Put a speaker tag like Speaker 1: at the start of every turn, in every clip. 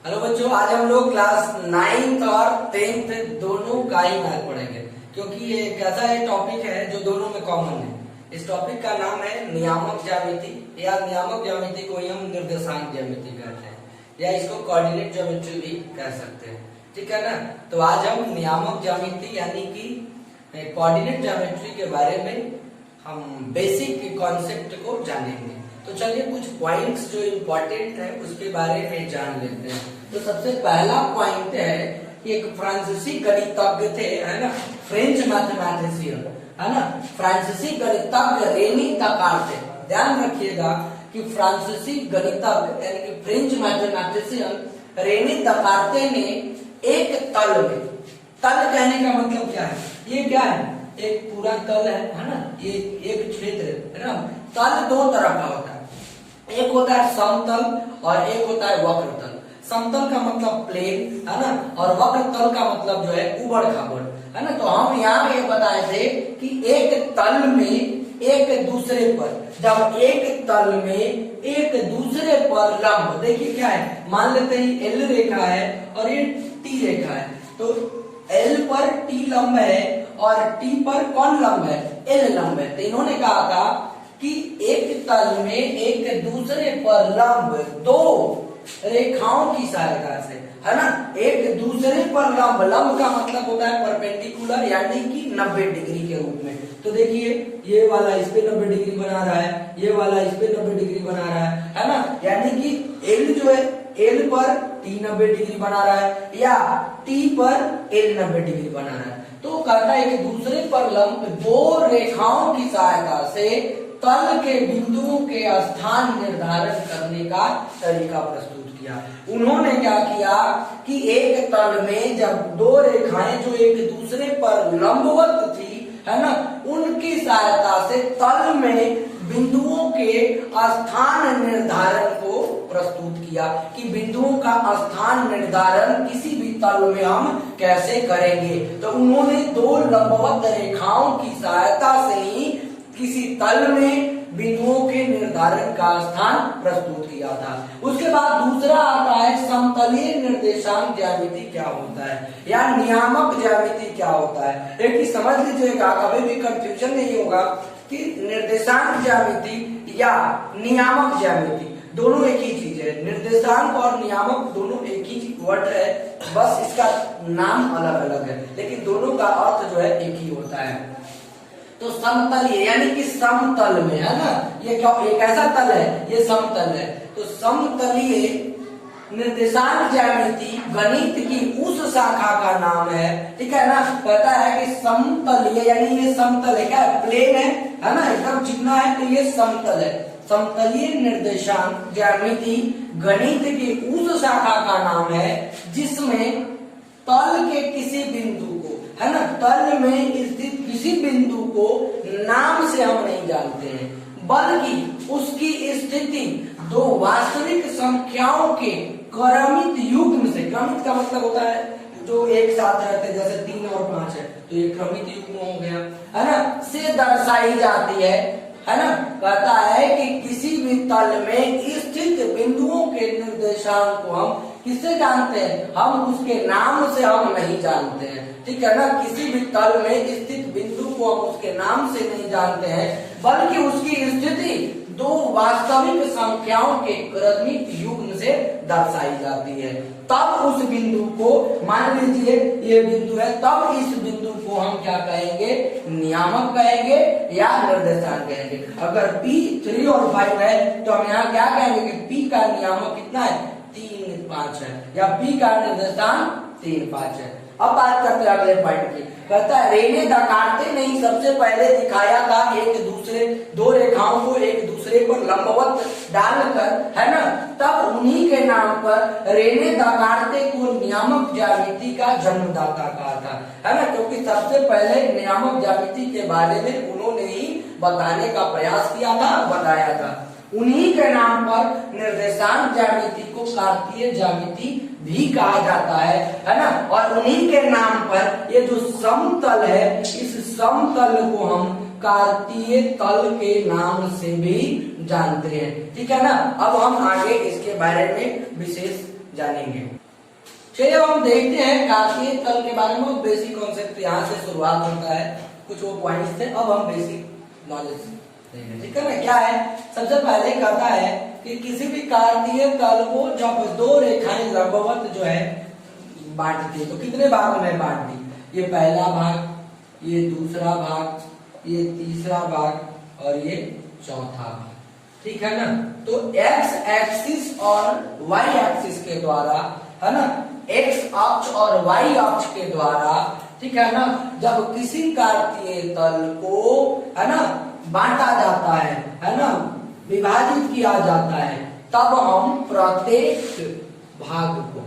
Speaker 1: Hello बच्चों, आज हम लोग क्लास 9th और 10th दोनों का ही मैथ पढ़ेंगे, क्योंकि ये एक ऐसा टॉपिक है जो दोनों में कॉमन है। इस टॉपिक का नाम है नियामक ज्यामिति, या नियामक ज्यामिति को ही हम निर्देशांक ज्यामिति कहते हैं, या इसको कोऑर्डिनेट ज्योमेट्री भी कह सकते हैं। ठीक है ना। तो आज हम नियामक ज्यामिति यानी कि कोऑर्डिनेट ज्योमेट्री के बारे में हम बेसिक कॉन्सेप्ट को जानेंगे। तो चलिए कुछ पॉइंट्स जो इम्पोर्टेंट है उसके बारे में जान लेते हैं। तो सबसे पहला पॉइंट है कि एक फ्रांसीसी गणितज्ञ थे, है ना, फ्रेंच मैथमेटिशियन, है ना, फ्रांसीसी गणितज्ञ रेनी दकार्ते। ध्यान रखिएगा कि फ्रांसीसी गणितज्ञ यानी कि फ्रेंच मैथमेटिशियन रेनी दकार्ते ने एक तल में, तल कहने का मतलब क्या है, ये क्या है, एक पूरा तल है ना, ये एक क्षेत्र है ना। तल दो तरह का होता है, एक होता है समतल और एक होता है वक्र तल। समतल का मतलब प्लेन, है ना, और वक्र तल का मतलब जो है उबड़ खाबड़, है ना। तो हम यहाँ ये बताए थे कि एक तल में एक दूसरे पर, जब एक तल में एक दूसरे पर लंब, देखिए क्या है, मान लेते हैं एल रेखा है और ये टी रेखा है, तो एल पर टी लंब है और टी पर कौन लंब है, एल लंब है। तो इन्होंने कहा था कि एक तल में एक दूसरे पर लंब दो रेखाओं की सहायता से, है ना, एक दूसरे पर लंब, लंब का मतलब होता है परपेंडिकुलर यानी कि 90 डिग्री के रूप में। तो देखिए ये वाला इस पे 90 डिग्री बना रहा है, ये वाला इस पे 90 डिग्री बना रहा है ना। यानी कि एल जो है, एल पर टी 90 डिग्री बना रहा है या टी पर एल 90 डिग्री बना रहा है। तो कहता है कि दूसरे पर लंब दो रेखाओं की सहायता से तल के बिंदुओं के स्थान निर्धारण करने का तरीका प्रस्तुत किया। उन्होंने क्या किया कि एक तल में जब दो रेखाएं जो एक दूसरे पर लंबवत थी, है ना, उनकी सहायता से तल में बिंदुओं के स्थान निर्धारण को प्रस्तुत किया कि बिंदुओं का स्थान निर्धारण किसी भी तल में हम कैसे करेंगे। तो उन्होंने दो लंबवत रेखाओं की सहायता से ही किसी तल में बिंदुओं के निर्धारण का स्थान प्रस्तुत किया था। उसके बाद दूसरा आता है समतलीय निर्देशांक ज्यामिति क्या होता है, या नियामक ज्यामिति क्या होता है। एक ही समझ लीजिएगा, कभी भी कंफ्यूजन नहीं होगा कि निर्देशांक ज्यामिति या नियामक ज्यामिति दोनों एक ही चीज है। निर्देशांक और नियामक दोनों एक ही वर्ड है, बस इसका नाम अलग अलग है, लेकिन दोनों का अर्थ जो है एक ही होता है। तो समतलीय यानी कि समतल में, है ना, ये क्या, एक ऐसा तल है, ये समतल है। तो समतलीय निर्देशांक ज्यामिति गणित की उस शाखा का नाम है, ठीक है ना। पता है कि समतलीय यानी ये समतल है, क्या प्लेन है ना, एकदम चिकना है, तो ये समतल है। समतलीय निर्देशांक ज्यामिति गणित की उस शाखा का नाम है जिसमें तल के किसी बिंदु को, है ना, तल में स्थित किसी बिंदु को नाम से हम नहीं जानते हैं, बल्कि उसकी स्थिति दो वास्तविक संख्याओं के क्रमित युग्म से, क्रमित का मतलब होता है जो एक साथ रहते हैं, जैसे 3 और 5 है, तो ये क्रमित युग्म हो गया, है ना, से दर्शाई जाती है ना। कहता है कि किसी भी तल में स्थित बिंदुओं के निर्देशांक को हम किससे जानते हैं, हम उसके नाम से हम नहीं जानते हैं, ठीक है ना। किसी भी तल में स्थित बिंदु को हम उसके नाम से नहीं जानते हैं, बल्कि उसकी स्थिति दो वास्तविक संख्याओं के क्रमिक युग्म से दर्शाई जाती है। तब उस बिंदु को, मान लीजिए ये बिंदु है, तब इस बिंदु को हम क्या कहेंगे, नियामक कहेंगे या निर्देशांक कहेंगे। अगर P 3 और 5 है तो हम यहाँ क्या कहेंगे कि P का नियामक कितना है, 3 5 है, या P का निर्देशांक 3 5 है। अब बात करते हैं अगले पॉइंट की। कहता है रेने दकार्ते ने सबसे पहले दिखाया था एक दूसरे, दो रेखाओं को एक दूसरे पर लंबवत डालकर, है ना, तब उन्हीं के नाम पर रेने दकार्ते को नियामक ज्यामिति का जन्मदाता कहा था, है ना, क्योंकि सबसे पहले नियामक ज्यामिति के बारे में उन्होंने ही बताने का प्रयास किया था, बताया था। उन्हीं के नाम पर निर्देशांक ज्यामिति को कार्तीय ज्यामिति भी कहा जाता है ना। और उन्हीं के नाम पर ये जो समतल है, इस समतल को हम कार्तीय तल के नाम से भी जानते हैं। ठीक है ना। अब हम आगे इसके बारे में विशेष जानेंगे। चलिए अब हम देखते हैं कार्तीय तल के बारे में। बेसिक कॉन्सेप्ट यहाँ से शुरुआत होता है, कुछ वो पॉइंट्स थे, अब हम बेसिक नॉलेज देंगे। ठीक है ना। क्या है, सबसे पहले कहता है कि किसी भी कार्तीय तल को जब दो रेखाएं लंबवत जो है बांटती है तो कितने भागों में बांटती, ये पहला भाग, ये दूसरा भाग, ये तीसरा भाग और ये चौथा भाग। ठीक है ना। तो एक्स एक्सिस और वाई एक्सिस के द्वारा, है ना, एक्स अक्ष और वाई अक्ष के द्वारा, ठीक है ना, जब किसी कार्तीय तल को, है ना, बांटा जाता है ना, विभाजित किया जाता है, तब हम प्रत्येक भाग को,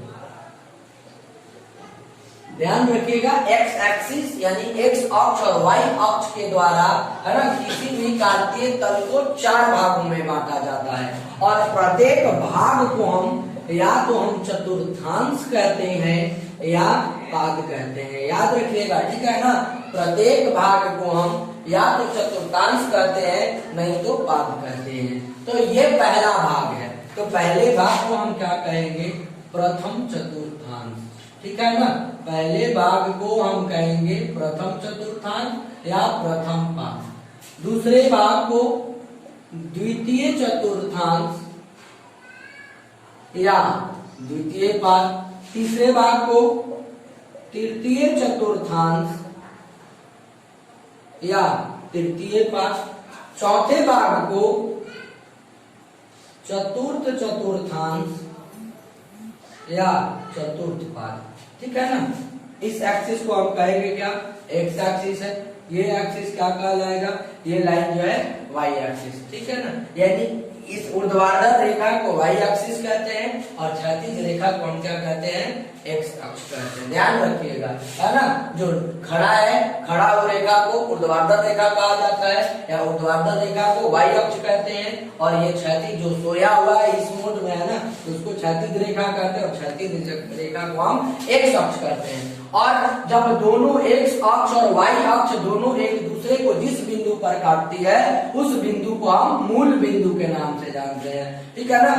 Speaker 1: ध्यान रखिएगा, एक्स एक्सिस यानी एक्स अक्ष और वाई अक्ष के द्वारा, है ना, किसी भी कार्तीय तल को 4 भागों में बांटा जाता है और प्रत्येक भाग को हम या तो हम चतुर्थांश कहते हैं या पाद कहते हैं। याद रखिएगा। ठीक है ना। प्रत्येक भाग को हम या तो चतुर्थांश कहते हैं, नहीं तो पाद कहते हैं। तो ये पहला भाग है, तो पहले भाग को हम क्या कहेंगे, प्रथम चतुर्थांश। ठीक है ना। पहले भाग को हम कहेंगे प्रथम चतुर्थांश या प्रथम पाद। दूसरे भाग को द्वितीय चतुर्थांश या द्वितीय पाद। तीसरे भाग को तृतीय चतुर्थांश या तृतीय पाद। चौथे भाग को चतुर्थ चतुर्थांश या चतुर्थ पाद। ठीक है ना। इस एक्सिस को हम कहेंगे क्या, एक्स एक्सिस है, ये एक्सिस क्या कहलाएगा, ये लाइन जो है वाई एक्सिस। ठीक है ना। यानी इस ऊर्ध्वाधर रेखा को वाई एक्सिस कहते हैं और क्षैतिज रेखा को हम क्या कहते हैं, एक्स अक्ष कहते हैं। ध्यान रखिएगा, है ना। जो खड़ा है, खड़ा हुआ रेखा को ऊर्ध्वाधर रेखा कहा जाता है या ऊर्ध्वाधर रेखा को वाई अक्ष कहते हैं, और ये क्षैतिज जो सोया हुआ है इस मोड में, है ना, उसको क्षैतिज रेखा कहते हैं और क्षैतिज रेखा को हम एक्स अक्ष कहते हैं। और जब दोनों एक्स अक्ष और वाई अक्ष दोनों एक दूसरे को जिस बिंदु पर काटती है, उस बिंदु को हम मूल बिंदु के नाम से जानते हैं। ठीक है ना।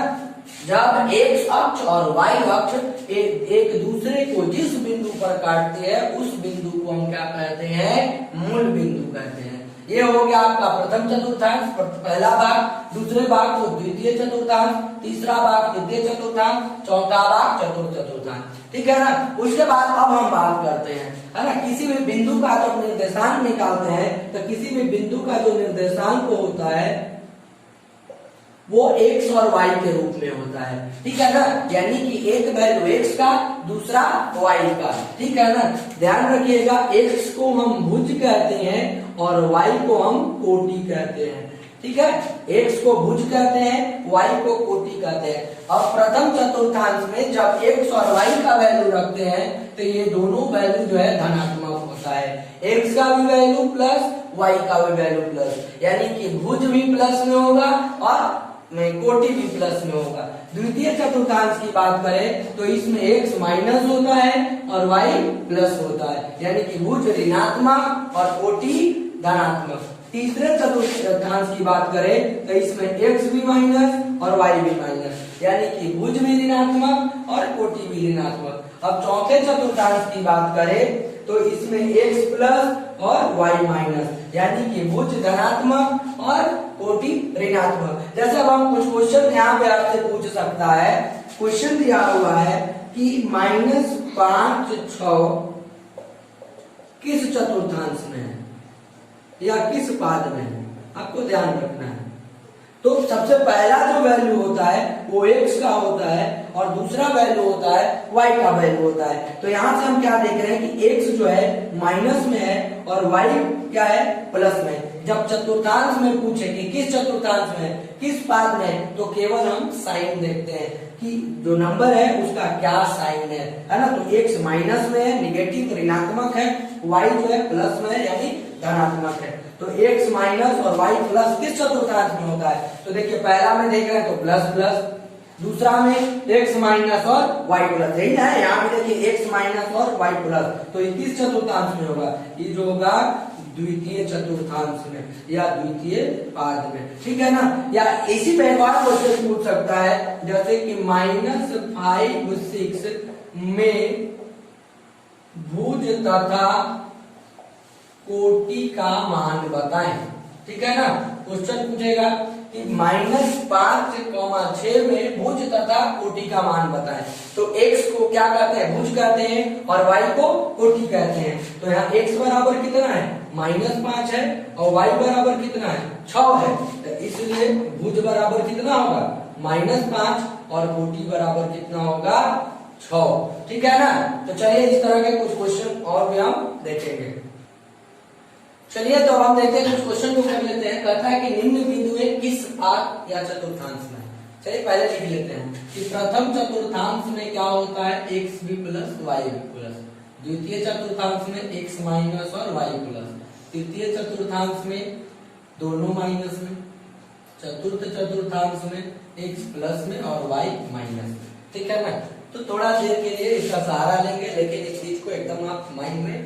Speaker 1: जब एक्स अक्ष और वाई अक्ष एक दूसरे को जिस बिंदु पर काटते हैं, उस बिंदु को हम क्या कहते हैं, मूल बिंदु कहते हैं। ये हो गया आपका प्रथम चतुर्थांश, पहला भाग। दूसरे भाग को द्वितीय चतुर्थांश, तीसरा भाग तृतीय चतुर्थांश, चौथा भाग चतुर्थ चतुर्थांश। ठीक है ना। उसके बाद अब हम बात करते हैं, है ना, किसी भी बिंदु का जब निर्देशांक निकालते हैं तो किसी भी बिंदु का जो निर्देशांक होता है वो एक्स और वाई के रूप में होता है। ठीक है ना। यानी कि एक वैल्यू एक्स का, दूसरा वाई का। ठीक है ना। ध्यान रखिएगा, एक्स को हम भुज कहते हैं और वाई को हम कोटि कहते हैं। ठीक है। एक्स को भुज कहते हैं, वाई को कोटि कहते हैं। अब प्रथम चतुर्थांश में जब एक्स और वाई का वैल्यू रखते हैं तो ये दोनों वैल्यू जो है धनात्मक होता है। एक्स का भी वैल्यू प्लस, वाई का भी वैल्यू प्लस, यानी कि भुज भी प्लस में होगा और कोटि भी प्लस में होगा। द्वितीय चतुर्थांश की बात करें तो इसमें x माइनस होता है और y प्लस होता है, यानी कि भुज ऋणात्मक और कोटि धनात्मक। तीसरे चतुर्थांश की बात करें तो इसमें x भी माइनस और y भी माइनस, यानी कि भुज भी ऋणात्मक और कोटि भी ऋणात्मक। अब चौथे चतुर्थांश की बात करें तो इसमें x प्लस और y माइनस, यानी कि भुज धनात्मक और कोटि ऋणात्मक। जैसे अब हम कुछ क्वेश्चन यहाँ पे आपसे पूछ सकता है। क्वेश्चन दिया हुआ है कि -5, 6 किस चतुर्थांश में है या किस पाद में है, आपको ध्यान रखना है। तो सबसे पहला जो वैल्यू होता है वो x का होता है और दूसरा वैल्यू होता है y का वैल्यू होता है। तो यहाँ से हम क्या देख रहे हैं कि x जो है माइनस में है और y क्या है, प्लस में। जब चतुर्थांश में पूछे कि किस चतुर्थांश में, किस पाद में, तो केवल हम साइन देखते हैं कि जो नंबर है उसका क्या साइन है ना। तो x माइनस में है, निगेटिव ऋणात्मक है, y जो है प्लस में है यानी धनात्मक है। तो x माइनस और y प्लस किस चतुर्थांश में होता है, तो देखिए पहला में देख रहे हैं तो प्लस प्लस, दूसरा में x माइनस और y प्लस, यही है। यहाँ पे देखिए x माइनस और y प्लस, तो ये किस चतुर्थांश में होगा, ये जो होगा द्वितीय चतुर्थांश में या द्वितीय पाद में, ठीक है ना। या इसी पे एक और क्वेश्चन पूछ सकता है, जैसे कि -5/6 में भुज तथा कोटि का मान बताएं, ठीक है ना। क्वेश्चन पूछेगा कि -5,6 में भुज तथा कोटि का मान बताएं। तो x को क्या कहते हैं, भुज कहते हैं, और y को कोटि कहते हैं। तो यहाँ x बराबर कितना है, -5 है, और y बराबर कितना है, 6 है। तो इसलिए भुज बराबर कितना होगा, -5, और कोटि बराबर कितना होगा, 6, ठीक है ना। तो चलिए इस तरह के कुछ क्वेश्चन और भी हम देखेंगे। चलिए तो हम देखते हैं, कुछ क्वेश्चन को कर लेते हैं। कहता है कि निम्न बिंदुए किस पाद या चतुर्थांश में। चलिए पहले लिख लेते हैं कि प्रथम चतुर्थांश में क्या होता है, x भी प्लस y भी प्लस। द्वितीय चतुर्थांश में x माइनस और y प्लस। तृतीय चतुर्थांश में दोनों माइनस में। चतुर्थ चतुर्थांश में x प्लस में और y माइनस में, ठीक है ना। तो थोड़ा देर के लिए इसका सहारा लेंगे, लेकिन इस चीज को एकदम आप माइंड में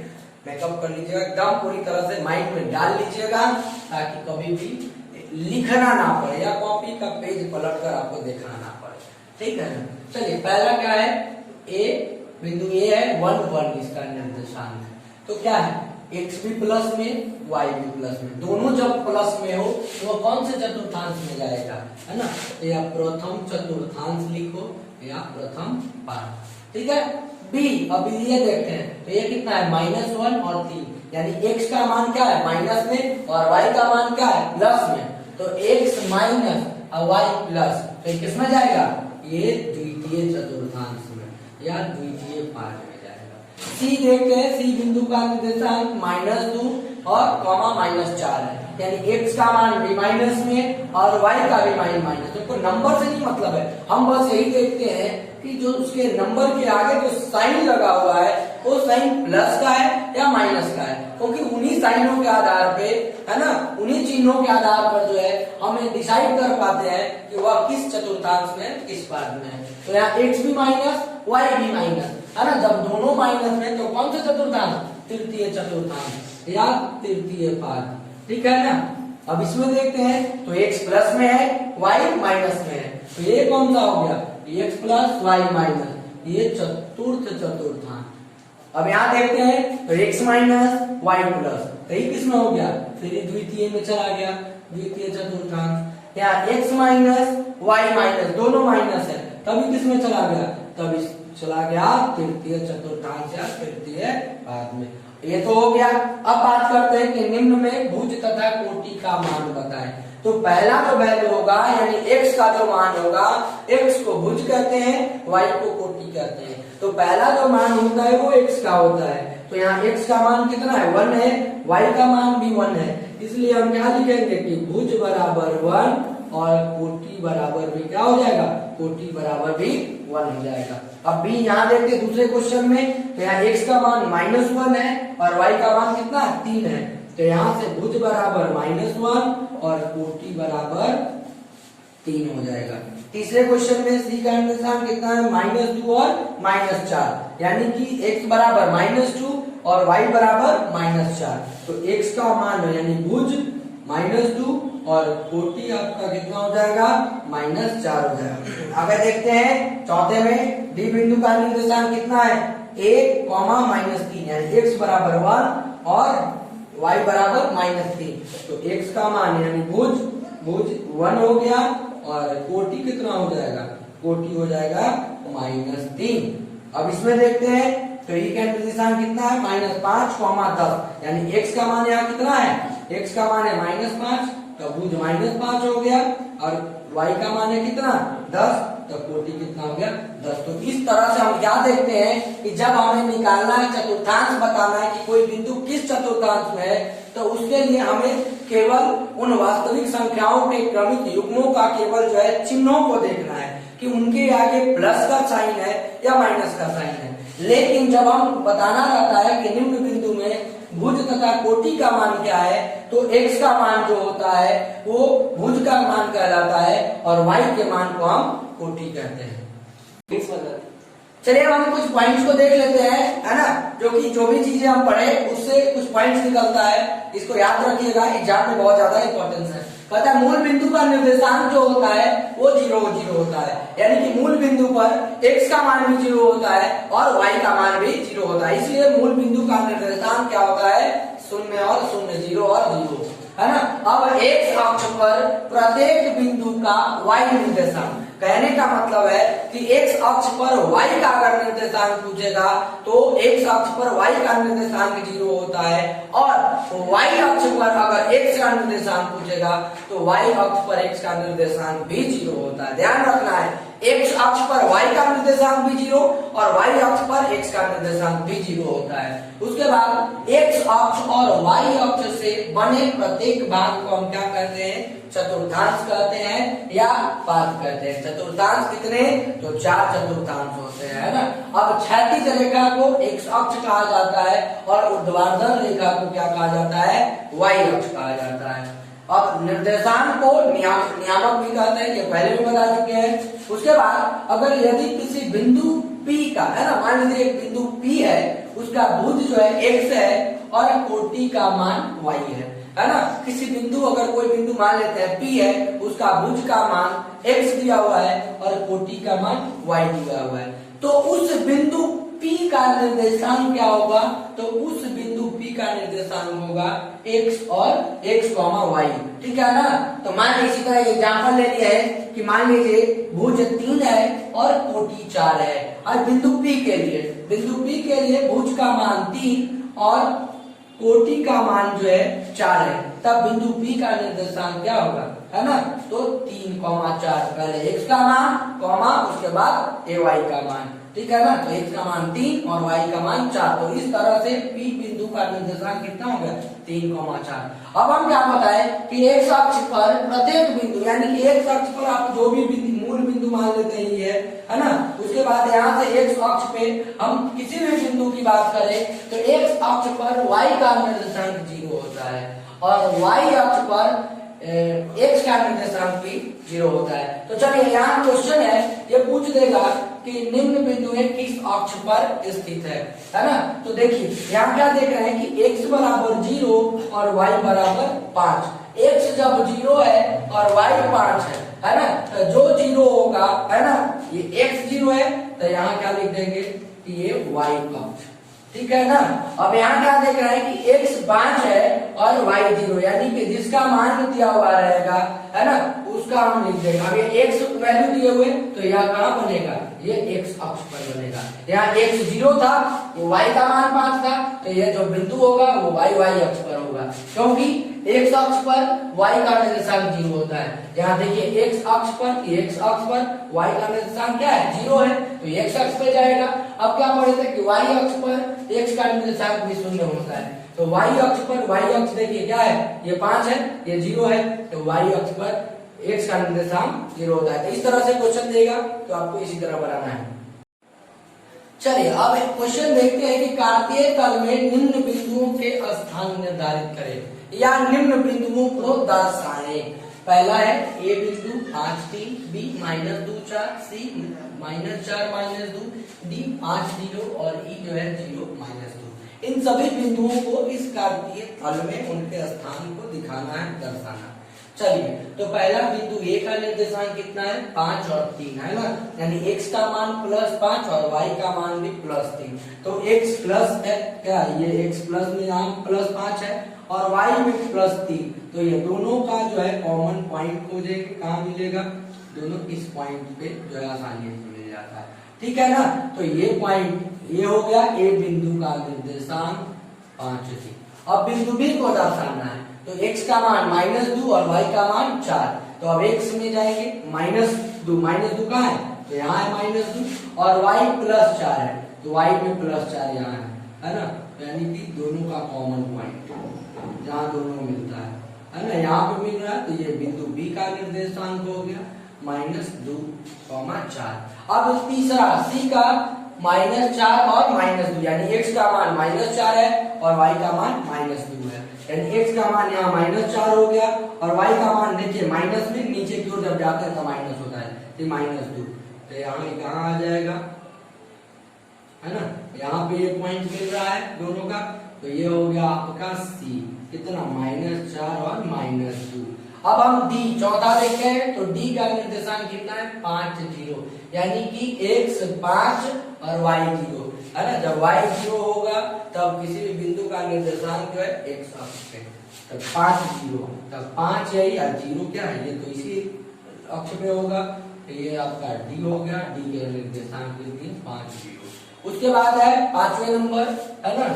Speaker 1: मेकअप कर लीजिएगा, एकदम पूरी तरह से माइंड में डाल लीजिएगा, ताकि कभी भी लिखना ना पड़े या कॉपी का पेज पलट कर आपको देखना ना पड़े, ठीक है ना। चलिए पहला क्या है, ए बिंदु ए है, 1 1 इसका निर्देशांक है। तो क्या है, x भी प्लस में y भी प्लस में, दोनों जब प्लस में हो तो वो कौन से चतुर्थांश में जाएगा, है ना। या प्रथम चतुर्थांश लिखो या प्रथम पाद, ठीक है। बी, अब ये देखते हैं, तो ये कितना है, -1 और 3, यानी x का मान क्या है, माइनस में, और y का मान क्या है, प्लस में। तो x माइनस और y प्लस, तो किस में जाएगा, ये द्वितीय चतुर्थांश में या द्वितीय पाद में जाएगा। सी देखते हैं, सी बिंदु का निर्देशांक -2 और -4 है, यानी x का मान भी माइनस में और y का भी माइनस। तो नंबर से नहीं मतलब है, हम बस यही देखते हैं कि जो उसके नंबर के आगे जो साइन लगा हुआ है वो साइन प्लस का है या माइनस का है, क्योंकि उन्हीं साइनों के आधार पे, है ना, उन्हीं चिन्हों के आधार पर जो है हमें डिसाइड कर पाते हैं कि वह किस चतुर्थांश में किस पाद में है। तो यहाँ x भी माइनस y भी माइनस, है ना। जब दोनों माइनस में तो कौन सा चतुर्थांश, तृतीय चतुर्थांश या तृतीय पाद, ठीक है ना। अब इसमें देखते हैं, तो x प्लस में है, y माइनस में है, तो ये कौन सा हो गया, x प्लस y माइनस, ये चतुर्थ चतुर्थांश। अब यहाँ देखते हैं, तो x माइनस y प्लस, तो ये किसमें हो गया, फिर ये द्वितीय में चला गया, द्वितीय चतुर्थांश। यहाँ x माइनस y माइनस, दोनों माइनस है, तभी किसमें चला गया, तभी चला गया तृतीय चतुर्थांश या तृतीय पाद में। ये तो हो गया। अब बात करते हैं कि निम्न में भुज तथा कोटि का मान बताएं। तो पहला जो वैल्यू होगा, यानी x का जो मान होगा, x को भुज कहते हैं, y को कोटि कहते हैं। तो पहला जो मान होता है वो x का होता है। तो यहाँ x का मान कितना है, 1 है, y का मान भी 1 है, इसलिए हम क्या लिखेंगे कि भुज बराबर 1 और कोटि बराबर भी क्या हो जाएगा, कोटि बराबर भी 1 हो जाएगा। अब भी यहाँ देखते हैं दूसरे क्वेश्चन में, तो यहाँ x का मान -1 है और y का मान कितना है, 3 है। तो यहाँ से भुज बराबर -1 और कोटि बराबर 3 हो जाएगा। तीसरे क्वेश्चन में सी का निर्देशांक कितना है, -2 और -4, यानी कि x बराबर -2 और y बराबर -4। तो x का मान यानी भुज -2 और कोटि आपका कितना हो जाएगा, -4 हो जाएगा। अगर देखते हैं चौथे में, डी बिंदु का निर्देशांक कितना है, 1, -3, यानी x बराबर 1 और y बराबर -3। तो x का मान यानी भुज 1 हो गया और कोटि कितना हो जाएगा, कोटि हो जाएगा -3। अब इसमें देखते हैं, तो ई का निर्देशांक कितना है, -5, 10, यानी x का मान यहाँ कितना है, x का मान है -5, तो भुज -5 हो गया, और y का मान है कितना, 10, तो कोटि कितना हो गया, 10। तो इस तरह से हम क्या देखते हैं कि जब हमें निकालना है, चतुर्थांश बताना है कि कोई बिंदु किस चतुर्थांश में है, तो उसके लिए हमें केवल उन वास्तविक संख्याओं के क्रमिक युग्मों का केवल जो है चिन्हों को देखना है कि उनके आगे प्लस का साइन है या माइनस का साइन है। लेकिन जब हम बताना रहता है कि निम्न बिंदु में भुज तथा कोटि का मान क्या है, तो x का मान जो होता है वो भुज का मान कहलाता है और y के मान को हम कोटि कहते हैं। चलिए अब हम कुछ पॉइंट्स को देख लेते हैं, है ना, जो भी चीजें हम पढ़े उससे कुछ पॉइंट्स निकलता है, इसको याद रखिएगा, एग्जाम में बहुत ज्यादा इंपॉर्टेंस है। कहता है मूल बिंदु का निर्देशांक जो होता है वो 0 0 होता है, यानी कि मूल बिंदु पर x का मान भी 0 होता है और y का मान भी 0 होता है, इसलिए मूल बिंदु का निर्देशांक क्या होता है, 0 और 0, 0 और 0, है ना। अब x अक्ष पर प्रत्येक बिंदु का y निर्देशांक, कहने का मतलब है कि x अक्ष पर y का अगर निर्देशांक पूछेगा तो x अक्ष पर y का निर्देशांक 0 होता है, और y अक्ष पर अगर x का निर्देशांक पूछेगा तो y अक्ष पर x का निर्देशांक भी 0 होता है। ध्यान रखना है, x अक्ष पर y का निर्देशांक भी 0 और y अक्ष पर x का निर्देशांक भी 0 होता है। उसके बाद x अक्ष और y अक्ष से बने प्रत्येक भाग को हम क्या कहते हैं, चतुर्थांश कहते हैं या पाद कहते हैं। चतुर्थांश कितने, तो 4 चतुर्थांश होते हैं, है ना। अब क्षैतिज रेखा को x अक्ष कहा जाता है और ऊर्ध्वाधर रेखा को क्या कहा जाता है, y अक्ष कहा जाता है। अब निर्देशांक को नियामक भी कहते हैं, ये पहले भी बता चुके हैं। उसके बाद अगर यदि किसी बिंदु P का, है ना, मान लीजिए एक बिंदु P है, उसका भुज जो है x है और कोटि का मान y है ना। किसी बिंदु, अगर कोई बिंदु मान लेते हैं P है, उसका भुज का मान x दिया हुआ है और कोटि का मान y दिया हुआ है, तो उस बिंदु P का निर्देशांक क्या होगा, तो उस बिंदु P का निर्देशांक होगा x और x, y, ठीक है ना। तो मान लीजिए इसी तरह एग्जाम्पल ले लिया है कि मान लीजिए भुज 3 है और कोटि 4 है, और बिंदु P के लिए भुज का मान 3 और कोटि का मान जो है 4 है, तब बिंदु P का निर्देशांक क्या होगा, है ना, तो 3, 4, पहले x का मान कॉमा उसके बाद ay का मान, ठीक है ना। तो x का मान 3 और y का मान 4, तो इस तरह से P बिंदु का निर्देशांक कितना हो गया, 3, 4। अब हम क्या बताएं कि x अक्ष पर प्रत्येक बिंदु, यानी कि x अक्ष पर आप जो भी मूल बिंदु मान लेते हैं ये, है ना, उसके बाद यहाँ से x अक्ष पे हम किसी भी बिंदु की बात करें तो x अक्ष पर y का निर्देशांक 0 होता है और y अक्ष पर x का निर्देशांक भी 0 होता है। तो चलिए यहाँ क्वेश्चन है, ये पूछ देगा कि निम्न बिंदु किस अक्ष पर स्थित है ना। तो देखिए यहाँ क्या देख रहे हैं कि x बराबर 0 और y बराबर 5, x जब 0 है और y 5 है ना, तो जो 0 होगा, है ना, ये x 0 है तो यहाँ क्या लिख देंगे कि ये y अक्ष, ठीक है ना। अब यहाँ क्या देख रहे हैं कि x 5 है और y 0, यानी कि जिसका मान दिया हुआ रहेगा, है ना, उसका हम लिख देंगे। अब ये x वैल्यू दिए हुए तो यह कहाँ बनेगा, ये x अक्ष पर बनेगा। यहाँ x 0 था, वो y का मान 5 था, तो ये जो बिंदु होगा वो y अक्ष पर होगा, क्योंकि x अक्ष पर y का निर्देशांक 0 होता है। यहाँ देखिए x अक्ष पर y का निर्देशांक क्या है, 0 है, तो x अक्ष पे जाएगा। अब क्या पढ़े थे कि y अक्ष पर x का निर्देशांक भी 0 होता है, तो y अक्ष पर y अक्ष देखिए क्या है, ये 5 है, ये 0 है, तो y अक्ष पर x का निर्देशांक 0 होता है। तो इस तरह से क्वेश्चन देगा, तो आपको इसी तरह बनाना है। चलिए अब क्वेश्चन देखते हैं कि कार्तीय तल में निम्न बिंदुओं के स्थान निर्धारित करें या निम्न बिंदुओं को दर्शाएं। पहला है ए बिंदु 5 3, बी -2 4, सी -4 -2, डी 5 0 और ई जो है 0 -2। इन सभी बिंदुओं को इस कार्तीय तल में उनके स्थान को दिखाना है, दर्शाना। चलिए तो पहला बिंदु ए का निर्देशांक कितना है, 5 और 3, है ना, यानी x का मान +5 और y का मान भी +3, तो x प्लस है क्या, ये x प्लस में यहाँ +5 है और y में +3, तो ये दोनों का जो है कॉमन पॉइंट खोजेंगे, कहाँ मिलेगा, दोनों इस पॉइंट पे जो है आसानी से मिल जाता है, ठीक है ना। तो ये पॉइंट ये हो गया ए बिंदु का निर्देशांक 5 थी। अब बिंदु बी को दर्शाना है, तो x का मान -2 और y का मान 4, तो अब x में जाएंगे -2 कहाँ है, तो यहाँ है -2 और y +4 है, तो y में +4 यहाँ है ना, यानी कि दोनों का कॉमन पॉइंट जहाँ दोनों मिलता है ना, यहाँ पे मिल रहा है, तो ये बिंदु b का निर्देशांक हो गया -2, 4। अब तीसरा c का -4 और -2, यानी x का मान -4 है और y का मान -2 है, यानी x का मान यहाँ -4 हो गया और y का मान देखिए माइनस में नीचे की ओर जब जाते हैं तो माइनस होता है, तो -2, तो यहाँ कहाँ आ जाएगा यहाँ पे ये पॉइंट मिल रहा है दोनों का, तो ये हो गया आपका सी, कितना -4 और -2। अब हम डी चौथा देखते हैं, तो डी का निर्देशांक कितना है 5 0, यानी कि x 5 और y 0 है ना। जब y 0 होगा तब किसी भी बिंदु का निर्देशांक जो है x अक्ष पे, तब 5 0, तब 5 है या 0 क्या है, ये तो इसी अक्ष पे होगा, तो ये आपका डी हो गया। डी के निर्देशांक 5 0। उसके बाद है 5वें नंबर है ना,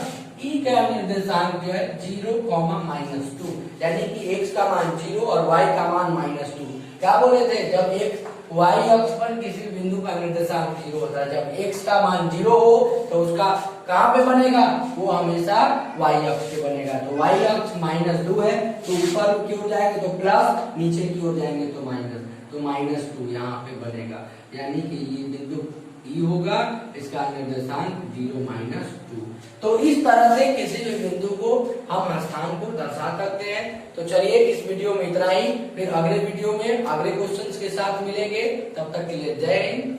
Speaker 1: ई का निर्देशांक जो है 0, -2, यानी कि x का मान 0 और y का मान -2। क्या बोले थे, जब एक y अक्ष पर किसी बिंदु का निर्देशांक 0 होता है, जब x का मान 0 हो तो उसका कहाँ पे बनेगा, वो हमेशा y अक्ष पे बनेगा। तो y अक्ष -2 है, तो ऊपर की ओर जाएंगे तो प्लस, नीचे की ओर जाएंगे तो माइनस, तो -2 यहाँ पे बनेगा, यानी कि ये बिंदु ई होगा, इसका निर्देशांक 0 -2। तो इस तरह से किसी भी बिंदु को हम स्थान को दर्शा सकते हैं। तो चलिए इस वीडियो में इतना ही, फिर अगले वीडियो में अगले क्वेश्चंस के साथ मिलेंगे, तब तक के लिए जय हिंद।